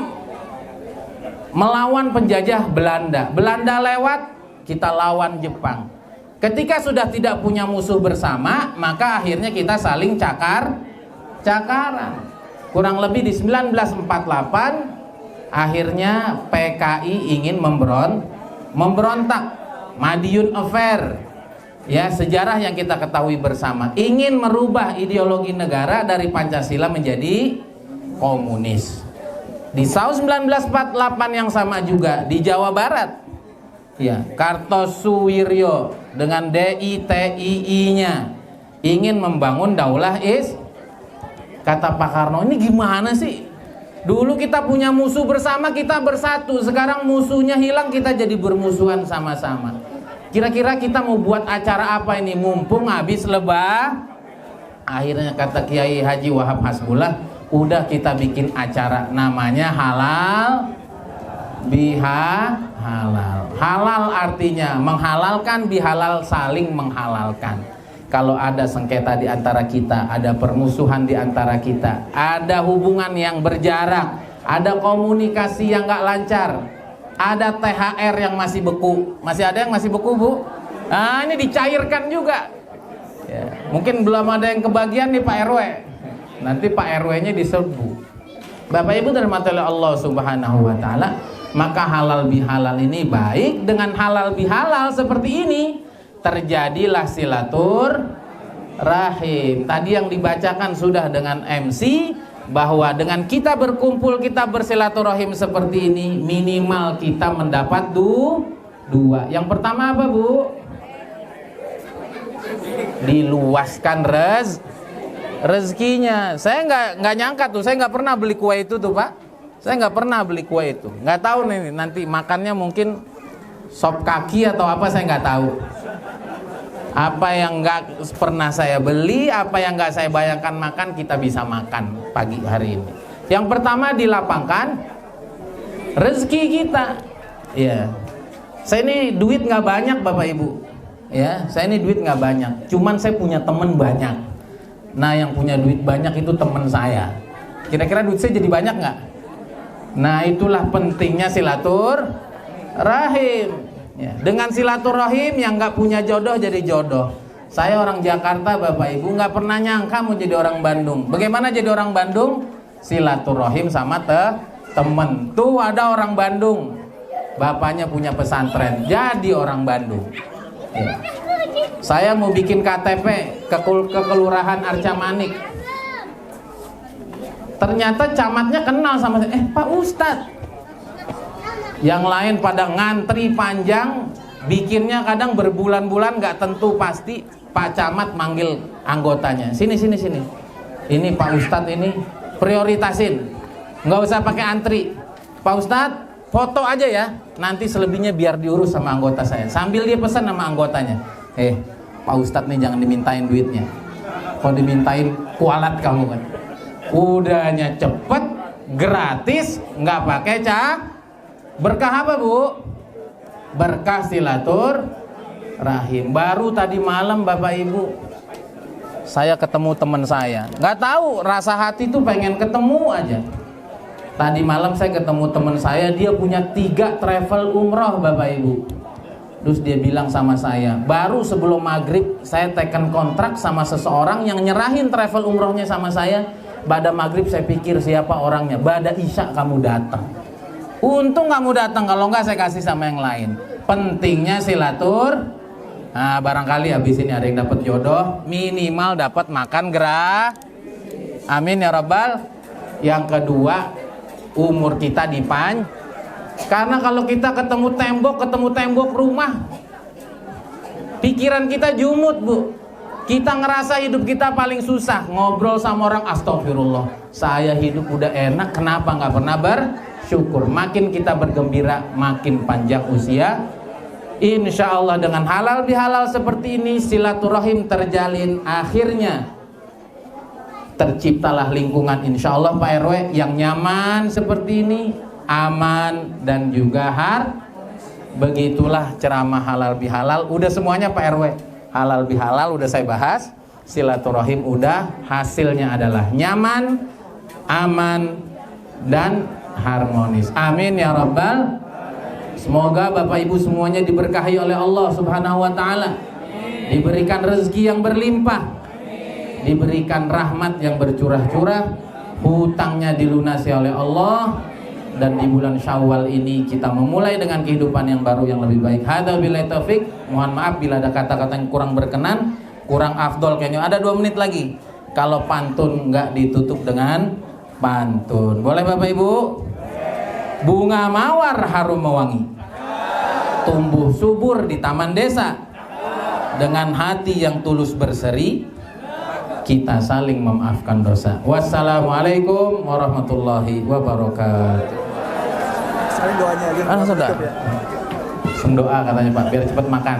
melawan penjajah Belanda. Belanda lewat, kita lawan Jepang. Ketika sudah tidak punya musuh bersama, maka akhirnya kita saling cakaran. Kurang lebih di 1948 akhirnya PKI ingin memberontak. Madiun Affair. Ya, sejarah yang kita ketahui bersama, ingin merubah ideologi negara dari Pancasila menjadi komunis. Di tahun 1948 yang sama juga di Jawa Barat, ya, Kartosuwiryo dengan DITII-nya ingin membangun daulah kata Pak Karno, ini gimana sih? Dulu kita punya musuh bersama, kita bersatu. Sekarang musuhnya hilang, kita jadi bermusuhan sama-sama. Kira-kira kita mau buat acara apa ini? Mumpung habis Lebaran. Akhirnya kata Kiai Haji Wahab Hasbullah, udah kita bikin acara namanya halal bihalal. Halal artinya menghalalkan, bihalal saling menghalalkan. Kalau ada sengketa di antara kita, ada permusuhan di antara kita, ada hubungan yang berjarak, ada komunikasi yang gak lancar, ada THR yang masih beku. Masih ada yang masih beku, Bu? Nah, ini dicairkan juga. Ya, mungkin belum ada yang kebagian nih Pak RW. Nanti Pak RW-nya diserbu. Bapak Ibu dirahmati oleh Allah Subhanahu wa taala, maka halal bihalal ini baik. Dengan halal bihalal seperti ini terjadilah silaturahim. Tadi yang dibacakan sudah dengan MC, bahwa dengan kita berkumpul, kita bersilaturahim seperti ini, minimal kita mendapat dua. Yang pertama apa, Bu? Diluaskan rezekinya. Saya nggak nyangka tuh, saya nggak pernah beli kue itu tuh, Pak. Saya nggak pernah beli kue itu. Nggak tahu nih nanti makannya mungkin sop kaki atau apa, saya nggak tahu. Apa yang nggak pernah saya beli, apa yang nggak saya bayangkan makan, kita bisa makan pagi hari ini. Yang pertama, dilapangkan rezeki kita. Ya, saya ini duit nggak banyak, Bapak Ibu. Ya, saya ini duit nggak banyak. Cuman saya punya teman banyak. Nah, yang punya duit banyak itu teman saya. Kira-kira duit saya jadi banyak nggak? Nah, itulah pentingnya silaturahim. Ya, dengan silaturahim yang nggak punya jodoh jadi jodoh. Saya orang Jakarta, Bapak Ibu, nggak pernah nyangka mau jadi orang Bandung. Bagaimana jadi orang Bandung? Silaturahim sama temen. Tuh ada orang Bandung, bapaknya punya pesantren, jadi orang Bandung. Ya. Saya mau bikin KTP ke Kelurahan Arca Manik. Ternyata camatnya kenal sama saya. Pak Ustadz. Yang lain pada ngantri panjang, bikinnya kadang berbulan-bulan, nggak tentu pasti. Pak Camat manggil anggotanya, sini. Ini Pak Ustadz ini prioritasin, nggak usah pakai antri. Pak Ustadz foto aja ya, nanti selebihnya biar diurus sama anggota saya. Sambil dia pesan sama anggotanya, Pak Ustadz nih jangan dimintain duitnya, kalau dimintain kualat kamu kan. Udahnya cepet, gratis, nggak pakai berkah apa, Bu? Berkah silaturahim. Baru tadi malam, Bapak Ibu, saya ketemu teman saya. Nggak tahu, rasa hati tuh pengen ketemu aja. Tadi malam saya ketemu teman saya, dia punya 3 travel umroh, Bapak Ibu. Terus dia bilang sama saya, baru sebelum maghrib saya teken kontrak sama seseorang yang nyerahin travel umrohnya sama saya. Pada maghrib saya pikir siapa orangnya, pada isya kamu datang. Untung kamu datang, kalau enggak saya kasih sama yang lain. Pentingnya nah, barangkali habis ini ada yang dapat jodoh, minimal dapat makan amin ya rabbal. Yang kedua, umur kita karena kalau kita ketemu tembok rumah, pikiran kita jumut, Bu. Kita ngerasa hidup kita paling susah, ngobrol sama orang, astagfirullah, saya hidup udah enak, kenapa nggak pernah bersyukur. Makin kita bergembira, makin panjang usia. Insya Allah dengan halal bihalal seperti ini, silaturahim terjalin, akhirnya terciptalah lingkungan insya Allah Pak RW yang nyaman seperti ini, aman dan juga begitulah ceramah halal bihalal. Udah semuanya Pak RW, halal bihalal udah saya bahas, silaturahim udah, hasilnya adalah nyaman, aman dan harmonis. Amin ya rabbal. Semoga Bapak Ibu semuanya diberkahi oleh Allah Subhanahu wa taala, diberikan rezeki yang berlimpah, diberikan rahmat yang bercurah-curah, hutangnya dilunasi oleh Allah, dan di bulan Syawal ini kita memulai dengan kehidupan yang baru yang lebih baik. Hadza billahi taufik. Mohon maaf bila ada kata-kata yang kurang berkenan, kurang afdol kayaknya. Ada 2 menit lagi. Kalau pantun nggak ditutup dengan pantun. Boleh Bapak Ibu? Bunga mawar harum mewangi, tumbuh subur di taman desa. Dengan hati yang tulus berseri, kita saling memaafkan dosa. Wassalamualaikum warahmatullahi wabarakatuh. Saling doanya aja. Langsung doa. Langsung doa katanya Pak, biar cepat makan.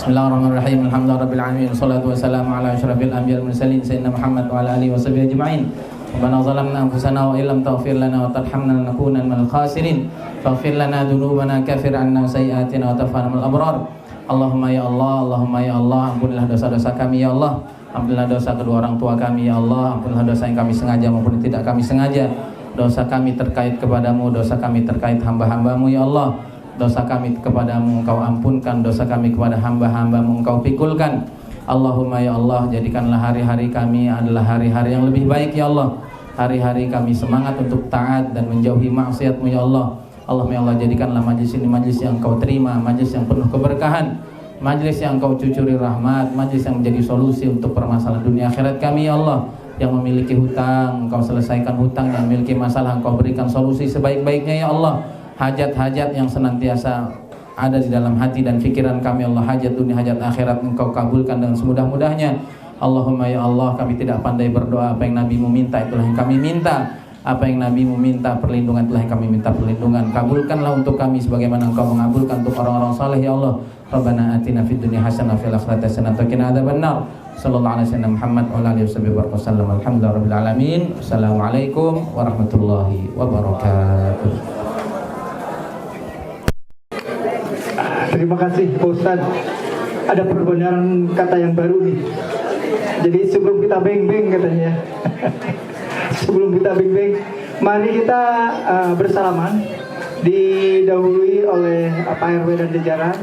Bismillahirrahmanirrahim. Alhamdulillahirabbil alamin. Wassalatu wassalamu ala asyrafil anbiya'il mursalin sayyidina Muhammad wa ala alihi washabihi ajma'in. Rabbana zalamna anfusana wa illam taghfir lana wa tarhamna lanakunanna minal khasirin. Faghfir lana dzunubana kafir 'anna sayyi'atina wa tawaffana minal abrar. Allahumma ya Allah, Allahumma ya Allah, ampunilah dosa-dosa kami ya Allah. Ampunilah dosa kedua orang tua kami ya Allah. Ampunilah dosa yang kami sengaja maupun tidak kami sengaja. Dosa kami terkait kepadamu, dosa kami terkait hamba-hambamu ya Allah. Dosa kami kepadamu engkau ampunkan, dosa kami kepada hamba-hambamu engkau pikulkan. Allahumma ya Allah, jadikanlah hari-hari kami adalah hari-hari yang lebih baik ya Allah. Hari-hari kami semangat untuk taat dan menjauhi maksiatmu ya Allah. Allahumma ya Allah, jadikanlah majlis ini majlis yang engkau terima, majlis yang penuh keberkahan, majlis yang engkau cucuri rahmat, majlis yang menjadi solusi untuk permasalahan dunia akhirat kami ya Allah. Yang memiliki hutang, engkau selesaikan hutang. Yang memiliki masalah, engkau berikan solusi sebaik-baiknya ya Allah. Hajat-hajat yang senantiasa ada di dalam hati dan pikiran kami Allah, hajat dunia, hajat akhirat, engkau kabulkan dengan semudah-mudahnya. Allahumma ya Allah, kami tidak pandai berdoa. Apa yang Nabi-Mu minta itulah yang kami minta. Apa yang Nabi-Mu minta perlindungan itulah yang kami minta perlindungan. Kabulkanlah untuk kami sebagaimana engkau mengabulkan untuk orang-orang saleh ya Allah. Rabbana atina fid dunya hasanah fil akhirati hasanah wa qina adzabannar. Sallallahu alaihi wasallam Muhammad wa alihi wasallam. Alhamdulillahirabbil alamin. Assalamualaikum warahmatullahi wabarakatuh. Terima kasih Pak Ustadz. Ada perbenaran kata yang baru nih. Jadi sebelum kita beng-beng katanya. Sebelum kita beng-beng, mari kita bersalaman. Didahului oleh Pak RW dan jajaran,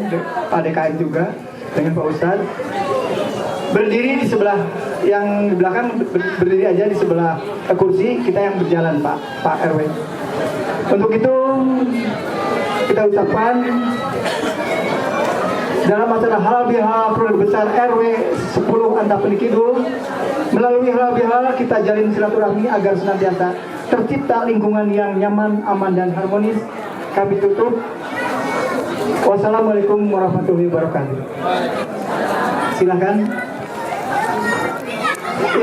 Pak DKM juga dengan Pak Ustadz. Berdiri di sebelah yang di belakang, berdiri aja di sebelah kursi, kita yang berjalan Pak RW. Untuk itu kita ucapkan dalam masalah halal bihalal keluarga besar RW 10 Antapani Kidul, melalui halal bihalal kita jalin silaturahmi agar senantiasa tercipta lingkungan yang nyaman, aman dan harmonis. Kami tutup. Wassalamualaikum warahmatullahi wabarakatuh. Silakan.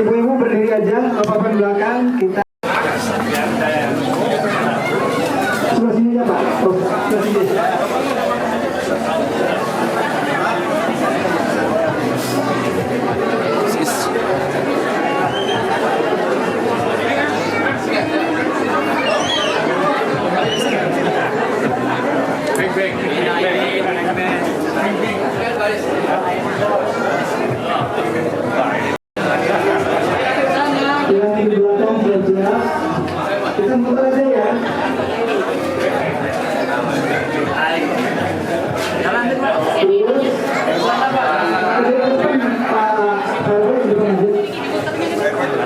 Ibu-ibu berdiri aja, bapak-bapak di belakang kita. Sebelah sini aja Pak. Sebelah sini. Yang di belakang siap-siap. Kita muter aja ya.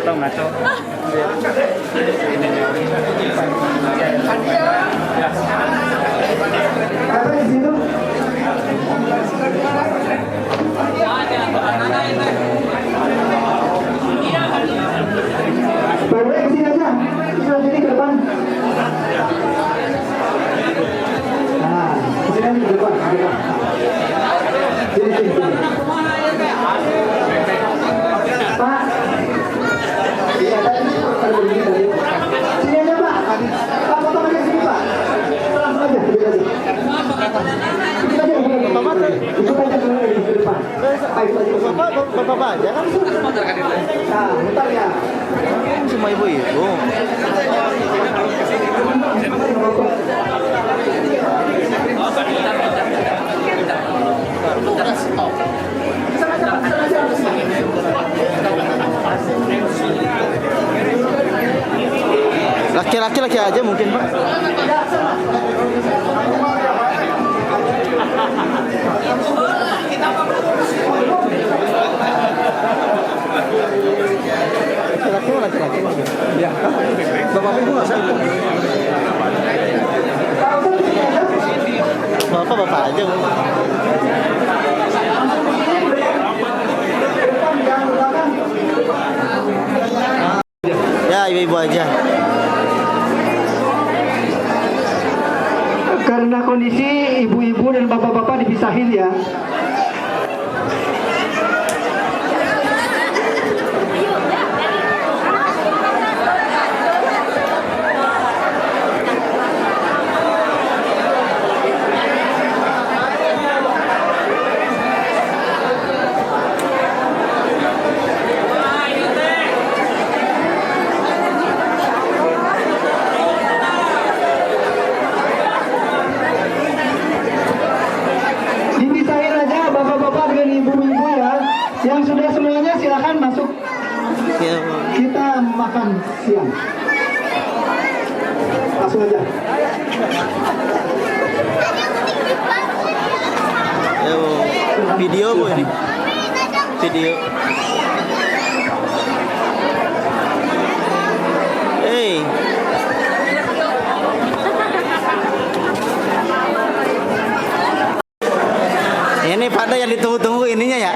Ngaco. Apa di situ? Baru ke sini aja. Kita sini ke depan. Nah, ke sini ke depan. Sini. Pak. Iya, tadi kalau begini tadi. Sini aja Pak. Pak, potong aja sini Pak. Langsung aja, sedikit aja. Sedikit aja, ikut aja ke depan. Bapak aja kan Nah, bentar ya. cuma ibu-ibu. Laki-laki aja mungkin Pak. Laki-laki. Ya. Bapak ibu nggak usah. Bapak aja. Ya ibu-ibu. karena kondisi ibu-ibu dan bapak-bapak dipisahin ya. Dipisahin aja bapak-bapak dengan ibu-ibu ya. Yang sudah semuanya silakan masuk. Ya, Kita makan siang. Langsung aja. video bu ini. Video. Hey. Ini pada yang ditunggu-tunggu ininya ya.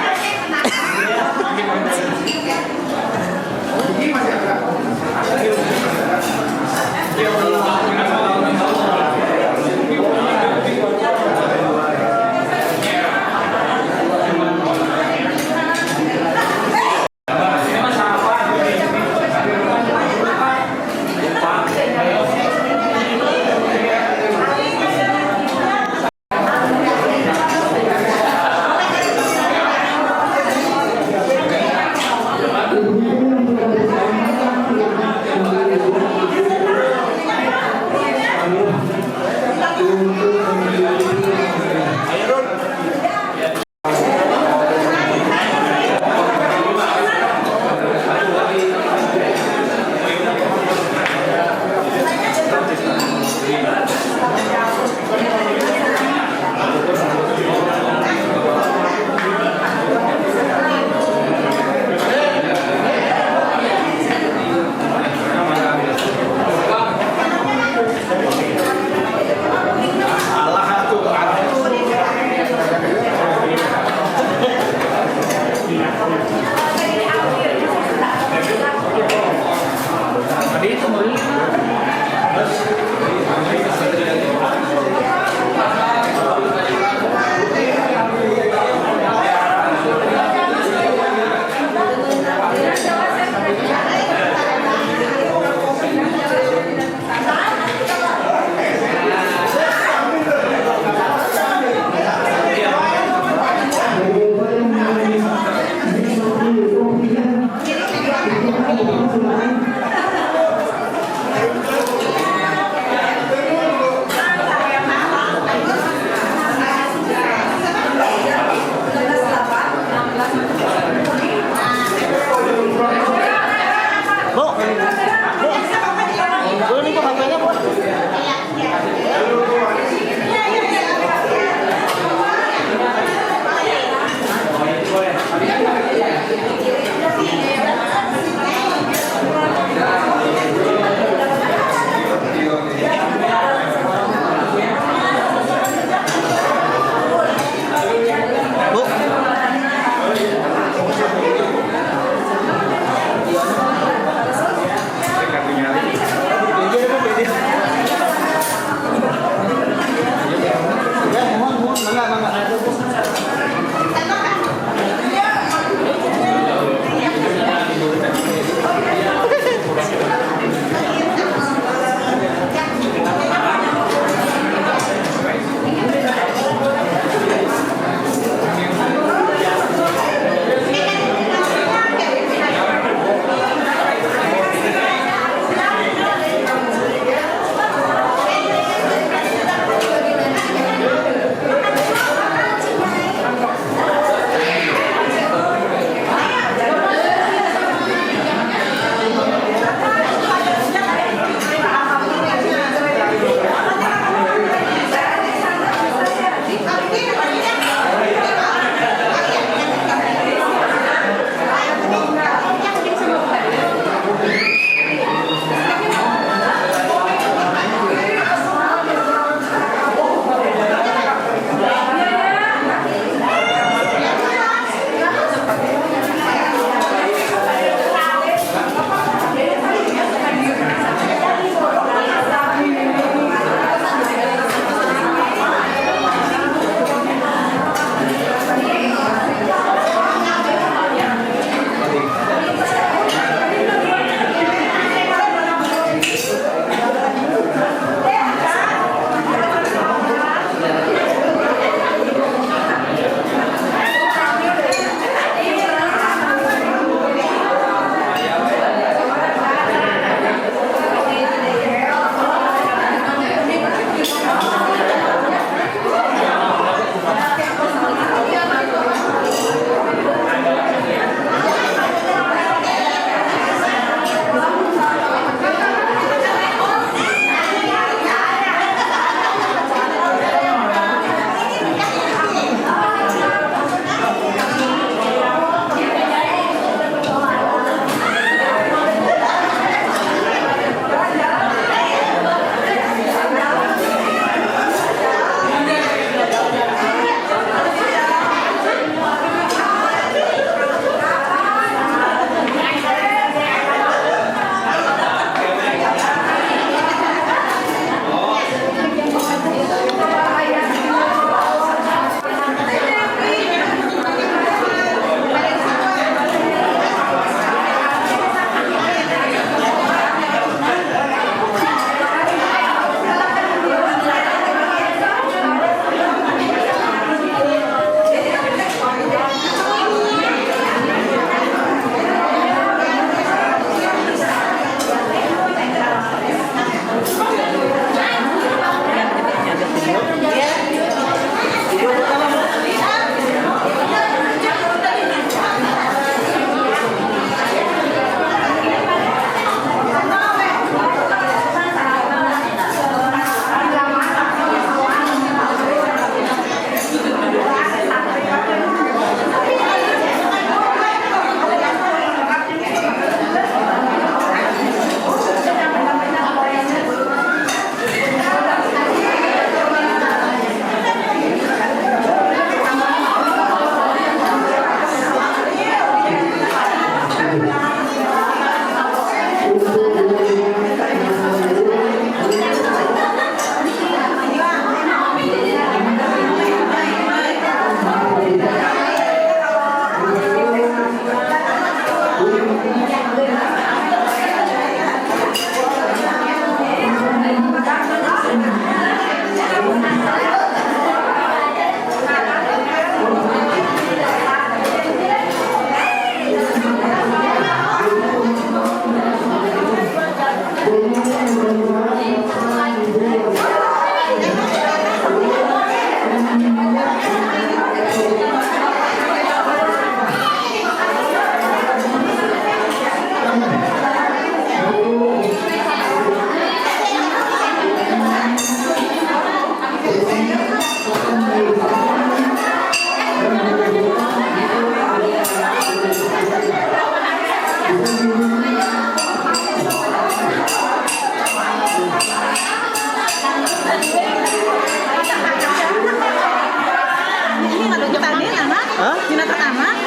Nata Kamis?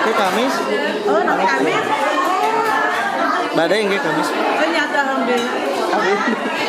Oke, Kamis. Oh, nanti Kamis. Badai nggih Kamis. Oh, nyata alhamdulillah.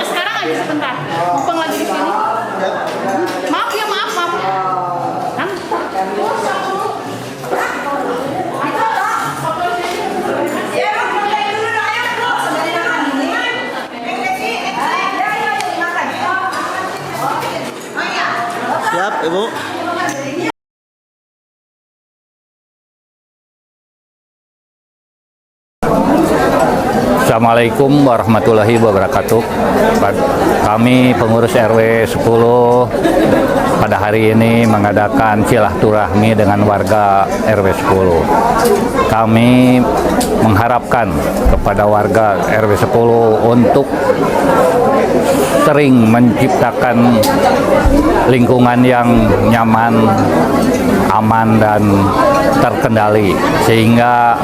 Sekarang aja sebentar. Mumpung lagi di sini. Maaf ya, maaf. Kan? Siap, Ibu. Assalamualaikum warahmatullahi wabarakatuh. Kami pengurus RW 10 pada hari ini mengadakan silaturahmi dengan warga RW 10. Kami mengharapkan kepada warga RW 10 untuk sering menciptakan lingkungan yang nyaman, aman dan terkendali sehingga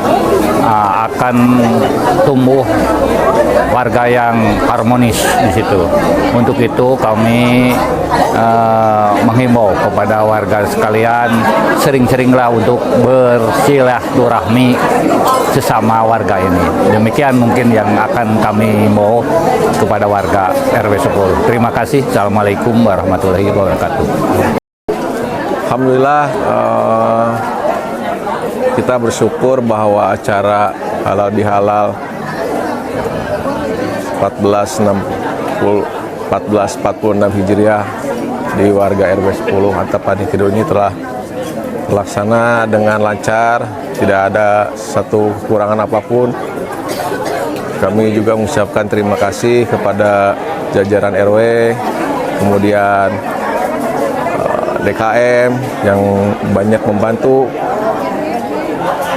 akan tumbuh warga yang harmonis di situ. Untuk itu kami menghimbau kepada warga sekalian sering-seringlah untuk bersilaturahmi sesama warga ini. Demikian mungkin yang akan kami himbau kepada warga RW 10. Terima kasih. Assalamualaikum warahmatullahi wabarakatuh. Alhamdulillah kita bersyukur bahwa acara halal bihalal 1446 Hijriah di warga RW 10 Antapani Kidul ini telah terlaksana dengan lancar, tidak ada satu kekurangan apapun. Kami juga mengucapkan terima kasih kepada jajaran RW, kemudian DKM yang banyak membantu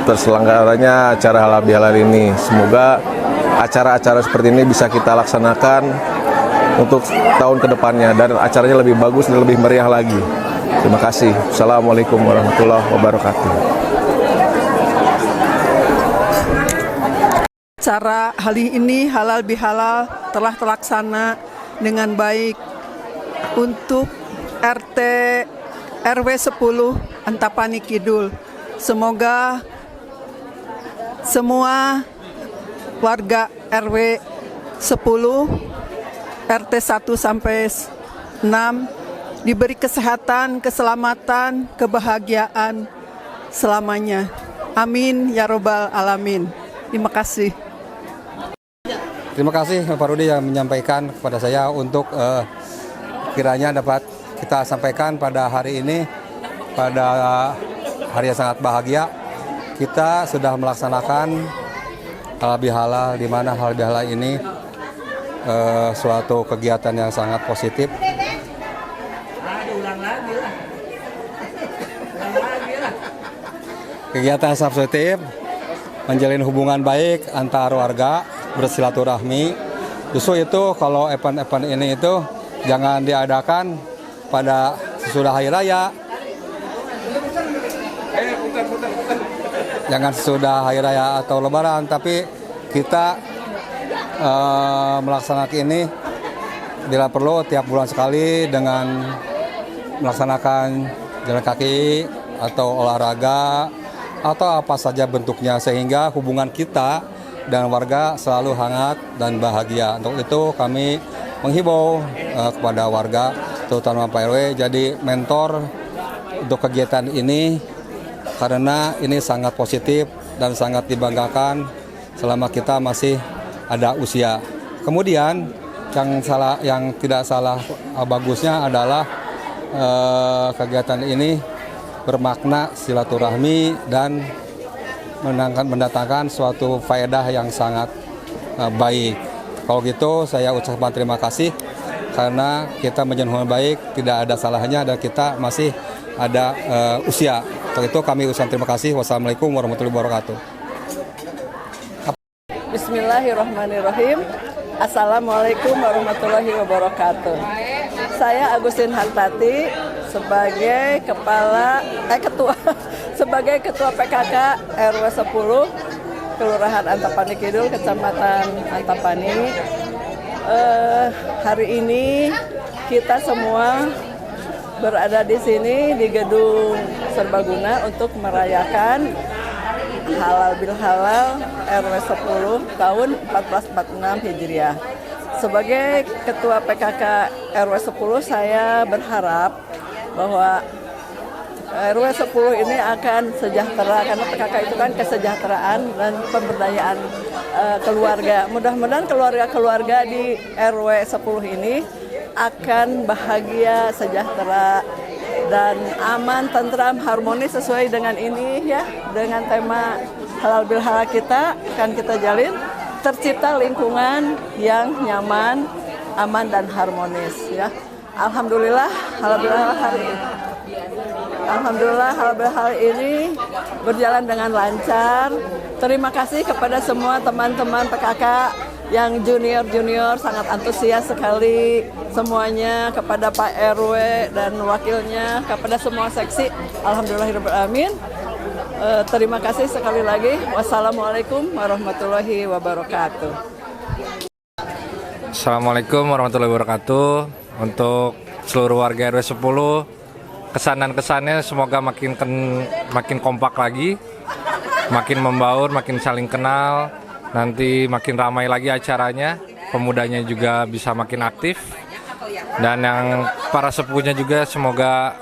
terselenggaranya acara halal bihalal ini. Semoga acara-acara seperti ini bisa kita laksanakan untuk tahun kedepannya dan acaranya lebih bagus dan lebih meriah lagi. Terima kasih. Assalamualaikum warahmatullahi wabarakatuh. Acara hari ini halal bihalal telah terlaksana dengan baik untuk RT RW 10 Antapani Kidul. Semoga semua warga RW 10 RT 1 sampai 6 diberi kesehatan, keselamatan, kebahagiaan selamanya. Amin ya robbal alamin. Terima kasih. Terima kasih Pak Rudi yang menyampaikan kepada saya untuk kiranya dapat kita sampaikan pada hari ini, pada hari yang sangat bahagia. Kita sudah melaksanakan halal bihalal, di mana halal bihalal ini suatu kegiatan yang sangat positif. Kegiatan yang sangat positif, menjalin hubungan baik antar warga, bersilaturahmi. Justru itu kalau event-event ini itu jangan diadakan pada sesudah hari raya. Jangan sesudah hari raya atau lebaran, tapi kita melaksanakan ini bila perlu tiap bulan sekali dengan melaksanakan jalan kaki atau olahraga atau apa saja bentuknya, sehingga hubungan kita dan warga selalu hangat dan bahagia. Untuk itu kami menghimbau kepada warga, terutama Pak RW, jadi mentor untuk kegiatan ini karena ini sangat positif dan sangat dibanggakan selama kita masih ada usia. Kemudian yang tidak salah bagusnya adalah kegiatan ini bermakna silaturahmi dan mendatangkan suatu faedah yang sangat baik. Kalau gitu saya ucapkan terima kasih karena kita menjalankan baik, tidak ada salahnya dan kita masih ada usia. Untuk itu kami ucapkan terima kasih. Wassalamualaikum warahmatullahi wabarakatuh. Bismillahirrahmanirrahim. Assalamualaikum warahmatullahi wabarakatuh. Saya Agustin Hartati sebagai ketua PKK RW 10 Kelurahan Antapani Kidul, Kecamatan Antapani. Hari ini kita semua berada di sini di Gedung Serbaguna untuk merayakan Halal bil Halal RW 10 tahun 1446 Hijriah. Sebagai Ketua PKK RW 10, saya berharap bahwa RW 10 ini akan sejahtera, karena PKK itu kan kesejahteraan dan pemberdayaan keluarga. Mudah-mudahan keluarga-keluarga di RW 10 ini akan bahagia, sejahtera, dan aman, tentram, harmonis sesuai dengan ini ya, dengan tema halal bil halal kita akan kita jalin, tercipta lingkungan yang nyaman, aman dan harmonis ya. Alhamdulillah halal bil halal ini berjalan dengan lancar. Terima kasih kepada semua teman-teman PKK yang junior sangat antusias sekali semuanya, kepada Pak RW dan wakilnya, kepada semua seksi. Alhamdulillahirrahmanirrahim. Terima kasih sekali lagi. Wassalamualaikum warahmatullahi wabarakatuh. Assalamualaikum warahmatullahi wabarakatuh. Untuk seluruh warga RW 10, kesannya semoga makin kompak lagi, makin membaur, makin saling kenal. Nanti makin ramai lagi acaranya, pemudanya juga bisa makin aktif, dan yang para sepuhnya juga semoga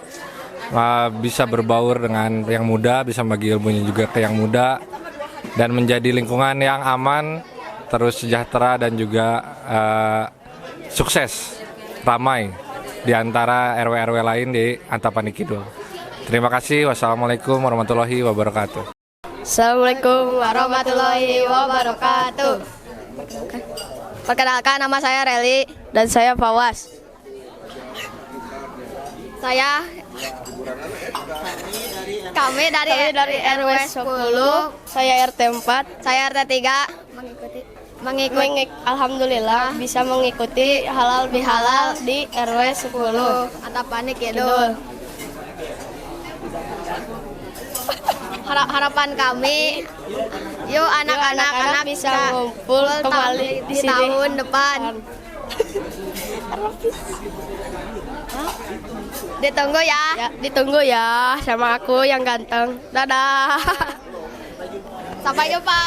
bisa berbaur dengan yang muda, bisa bagi ilmunya juga ke yang muda, dan menjadi lingkungan yang aman, terus sejahtera, dan juga sukses, ramai di antara RW-RW lain di Antapani Kidul. Terima kasih. Wassalamualaikum warahmatullahi wabarakatuh. Assalamualaikum warahmatullahi wabarakatuh. Perkenalkan, nama saya Reli dan saya Fawas. Kami dari RW 10, saya RT 4, saya RT 3 mengikuti alhamdulillah bisa mengikuti halal bihalal di RW 10 Antapani Kidul. Harapan kami, yuk anak-anak bisa ngumpul kembali di tahun depan. Ditunggu ya sama aku yang ganteng. Dadah. Sampai jumpa.